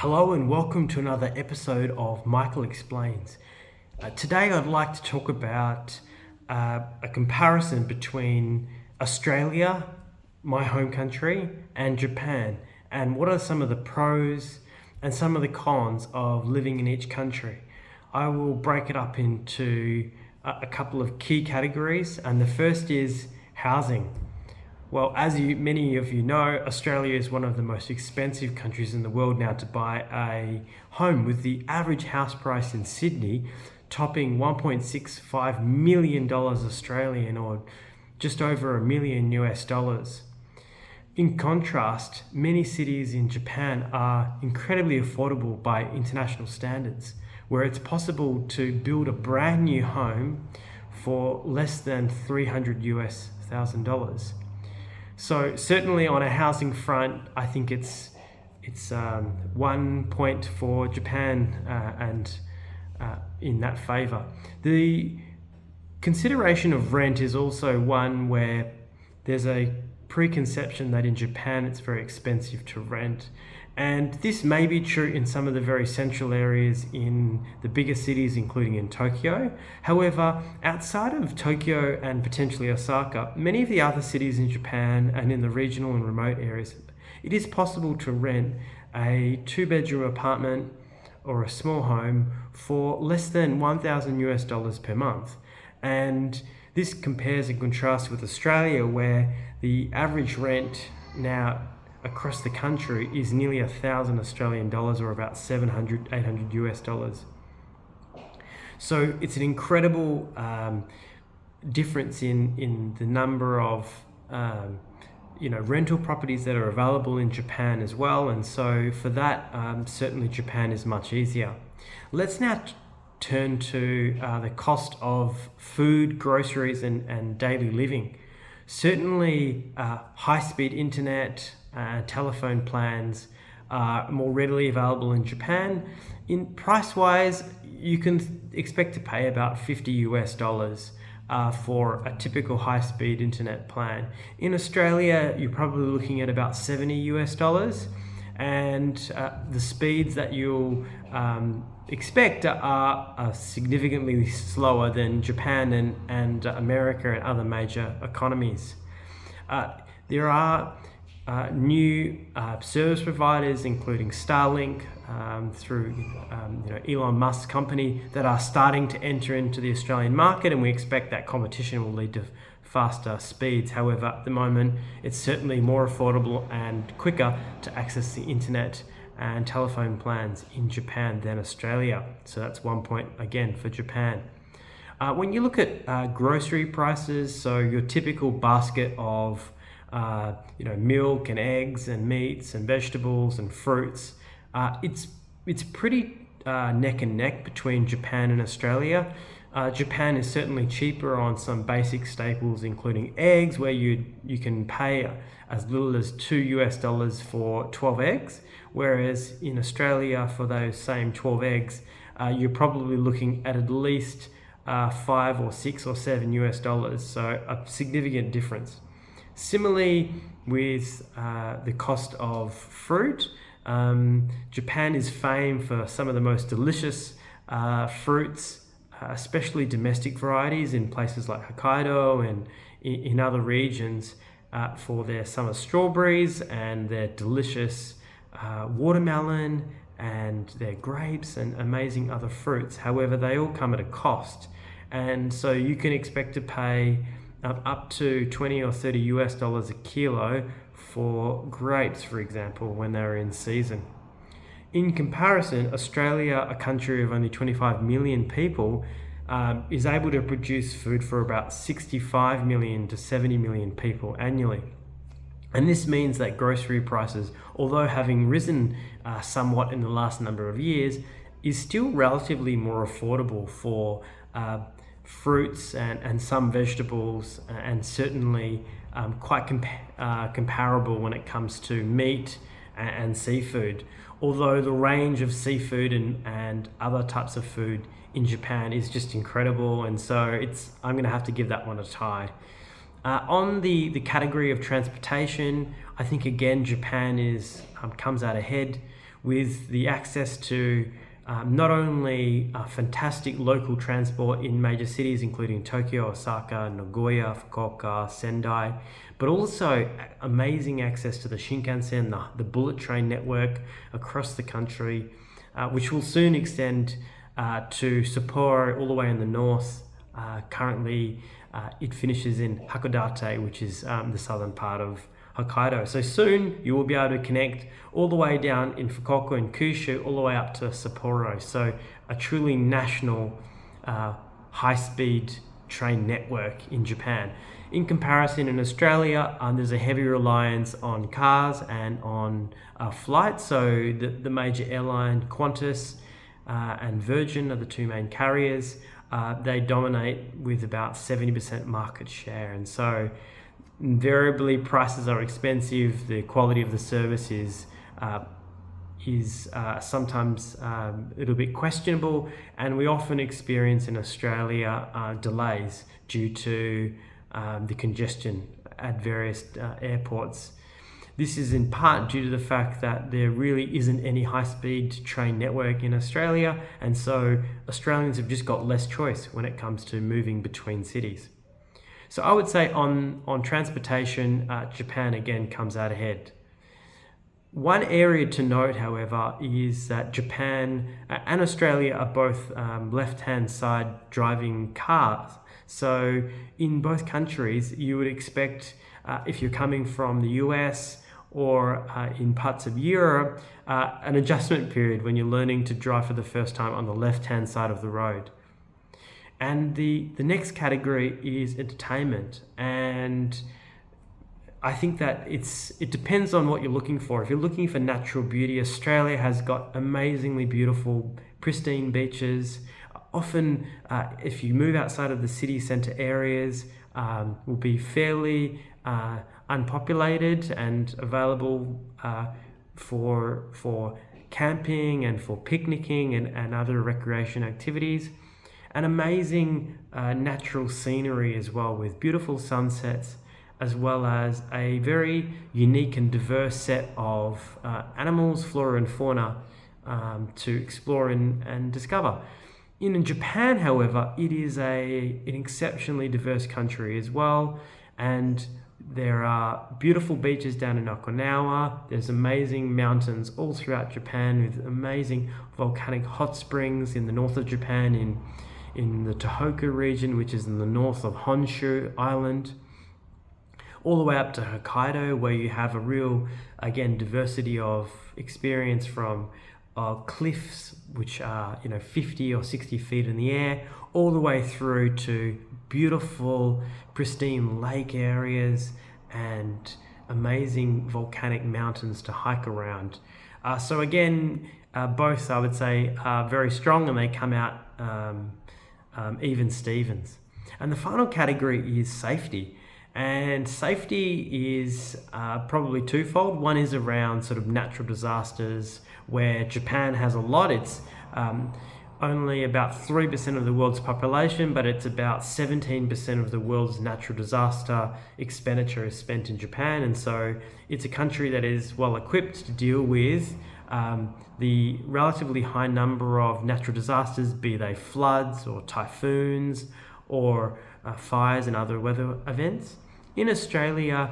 Hello and welcome to another episode of Michael Explains. Today I'd like to talk about a comparison between Australia, my home country, and Japan, and what are some of the pros and some of the cons of living in each country. I will break it up into a couple of key categories, and the first is housing. Well, many of you know, Australia is one of the most expensive countries in the world now to buy a home, with the average house price in Sydney topping $1.65 million Australian, or just over $1 million US. In contrast, many cities in Japan are incredibly affordable by international standards, where it's possible to build a brand new home for less than $300,000. So certainly on a housing front, I think it's 1 point for Japan and in that favour. The consideration of rent is also one where there's a preconception that in Japan it's very expensive to rent. And this may be true in some of the very central areas in the bigger cities, including in Tokyo. However, outside of Tokyo and potentially Osaka, many of the other cities in Japan and in the regional and remote areas, it is possible to rent a 2-bedroom apartment or a small home for less than $1,000 per month. And this compares and contrasts with Australia, where the average rent now across the country is nearly 1,000 Australian dollars, or about 800 US dollars. So it's an incredible difference in the number of rental properties that are available in Japan as well. And so for that, certainly Japan is much easier. Let's now turn to the cost of food, groceries, and daily living. Certainly, high-speed internet, telephone plans are more readily available in Japan. In price-wise, you can expect to pay about $50 US for a typical high-speed internet plan. In Australia, you're probably looking at about $70 US, and the speeds that you'll expect are significantly slower than Japan and America and other major economies. There are new service providers, including Starlink, through Elon Musk's company, that are starting to enter into the Australian market, and we expect that competition will lead to faster speeds. However, at the moment, it's certainly more affordable and quicker to access the internet and telephone plans in Japan than Australia. So that's 1 point again for Japan. When you look at grocery prices, so your typical basket of milk and eggs and meats and vegetables and fruits, it's pretty neck and neck between Japan and Australia. Japan is certainly cheaper on some basic staples, including eggs, where you can pay as little as $2 US for 12 eggs, whereas in Australia, for those same 12 eggs, you're probably looking at least 5 or 6 or 7 US dollars, so a significant difference. Similarly, with the cost of fruit, Japan is famed for some of the most delicious fruits, especially domestic varieties in places like Hokkaido and in other regions, for their summer strawberries and their delicious watermelon and their grapes and amazing other fruits. However, they all come at a cost, and so you can expect to pay up to 20 or 30 US dollars a kilo for grapes, for example, when they're in season. In comparison, Australia, a country of only 25 million people, is able to produce food for about 65 million to 70 million people annually. And this means that grocery prices, although having risen somewhat in the last number of years, is still relatively more affordable for fruits and some vegetables, and certainly quite comparable when it comes to meat and seafood. Although the range of seafood and other types of food in Japan is just incredible, and so I'm going to have to give that one a tie. On the category of transportation, I think again Japan comes out ahead with the access to not only fantastic local transport in major cities including Tokyo, Osaka, Nagoya, Fukuoka, Sendai, but also amazing access to the Shinkansen, the bullet train network across the country, which will soon extend to Sapporo all the way in the north. Currently, it finishes in Hakodate, which is the southern part of Hokkaido. So soon you will be able to connect all the way down in Fukuoka and Kyushu, all the way up to Sapporo. So a truly national high-speed train network in Japan. In comparison, in Australia, there's a heavy reliance on cars and on flights. So the major airline, Qantas and Virgin, are the two main carriers. They dominate with about 70% market share. And so invariably prices are expensive. The quality of the service is sometimes a little bit questionable, and we often experience in Australia delays due to the congestion at various airports. This is in part due to the fact that there really isn't any high-speed train network in Australia, and so Australians have just got less choice when it comes to moving between cities. So I would say on transportation, Japan again comes out ahead. One area to note, however, is that Japan and Australia are both left-hand side driving cars. So in both countries, you would expect, if you're coming from the US or in parts of Europe, an adjustment period when you're learning to drive for the first time on the left-hand side of the road. And the next category is entertainment. And I think that it depends on what you're looking for. If you're looking for natural beauty, Australia has got amazingly beautiful, pristine beaches. Often, if you move outside of the city centre areas, will be fairly unpopulated and available for camping and for picnicking and other recreation activities. And amazing natural scenery as well, with beautiful sunsets, as well as a very unique and diverse set of animals, flora and fauna to explore and discover. In Japan, however, it is an exceptionally diverse country as well, and there are beautiful beaches down in Okinawa. There's amazing mountains all throughout Japan, with amazing volcanic hot springs in the north of Japan, in the Tohoku region, which is in the north of Honshu Island, all the way up to Hokkaido, where you have a real, again, diversity of experience from cliffs, which are 50 or 60 feet in the air, all the way through to beautiful, pristine lake areas and amazing volcanic mountains to hike around. So again, both, I would say, are very strong, and they come out even Stevens. And the final category is safety. And safety is probably twofold. One is around sort of natural disasters, where Japan has a lot. It's only about 3% of the world's population, but it's about 17% of the world's natural disaster expenditure is spent in Japan. And so it's a country that is well equipped to deal with the relatively high number of natural disasters, be they floods or typhoons or fires and other weather events. In Australia,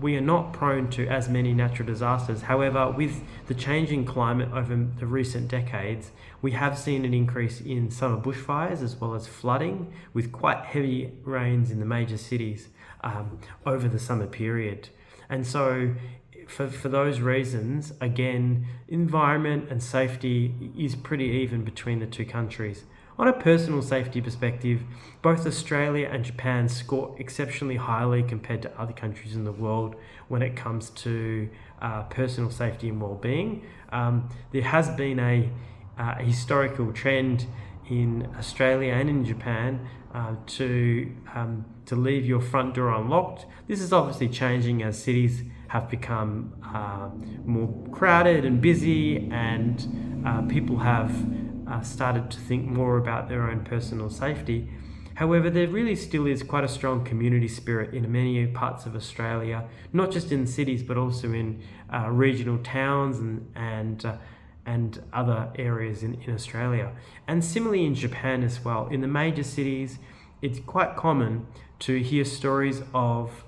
we are not prone to as many natural disasters. However, with the changing climate over the recent decades, we have seen an increase in summer bushfires as well as flooding, with quite heavy rains in the major cities over the summer period. And so for those reasons, again, environment and safety is pretty even between the two countries. On a personal safety perspective, both Australia and Japan score exceptionally highly compared to other countries in the world when it comes to personal safety and well-being. There has been a historical trend in Australia and in Japan to leave your front door unlocked. This is obviously changing as cities have become more crowded and busy, and people have started to think more about their own personal safety. However, there really still is quite a strong community spirit in many parts of Australia, not just in cities, but also in regional towns and other areas in Australia. And similarly in Japan as well. In the major cities, it's quite common to hear stories of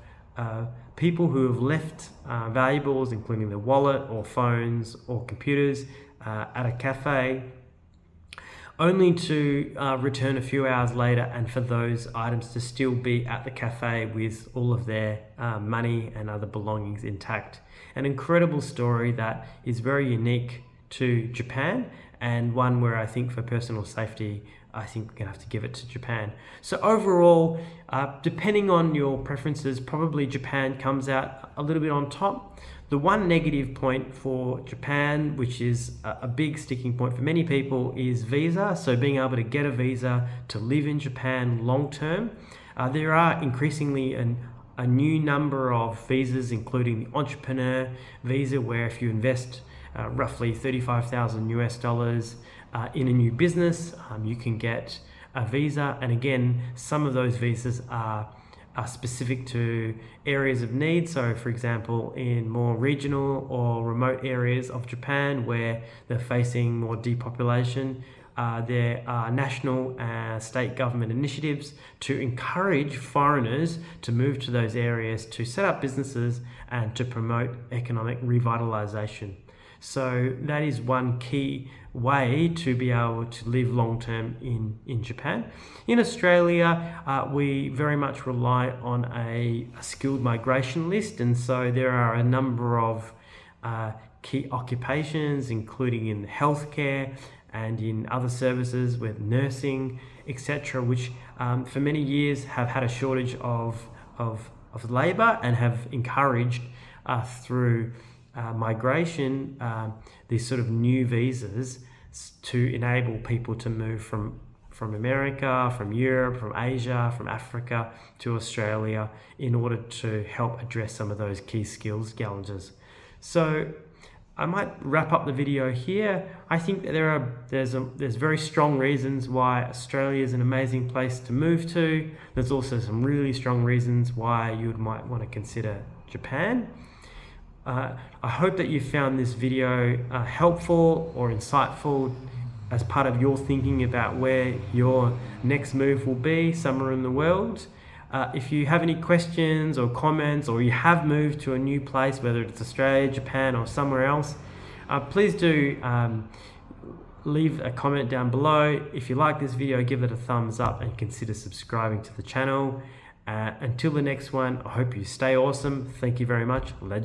people who have left valuables, including their wallet or phones or computers, at a cafe, only to return a few hours later and for those items to still be at the cafe with all of their money and other belongings intact. An incredible story that is very unique to Japan, and one where I think for personal safety, I think we're going to have to give it to Japan. So overall, depending on your preferences, probably Japan comes out a little bit on top. The one negative point for Japan, which is a big sticking point for many people, is visa. So being able to get a visa to live in Japan long term. There are increasingly a new number of visas, including the entrepreneur visa, where if you invest roughly $35,000 in a new business, you can get a visa. And again, some of those visas are specific to areas of need. So for example, in more regional or remote areas of Japan where they're facing more depopulation, there are national and state government initiatives to encourage foreigners to move to those areas to set up businesses and to promote economic revitalization. So that is one key way to be able to live long term in Japan. In Australia, we very much rely on a skilled migration list, and so there are a number of key occupations, including in healthcare and in other services with nursing, etc., which for many years have had a shortage of labour and have encouraged through migration, these sort of new visas to enable people to move from America, from Europe, from Asia, from Africa to Australia in order to help address some of those key skills challenges. So I might wrap up the video here. I think that there's very strong reasons why Australia is an amazing place to move to. There's also some really strong reasons why you might want to consider Japan. I hope that you found this video helpful or insightful as part of your thinking about where your next move will be somewhere in the world. If you have any questions or comments, or you have moved to a new place, whether it's Australia, Japan, or somewhere else, please do leave a comment down below. If you like this video, give it a thumbs up and consider subscribing to the channel. Until the next one, I hope you stay awesome. Thank you very much. Legend.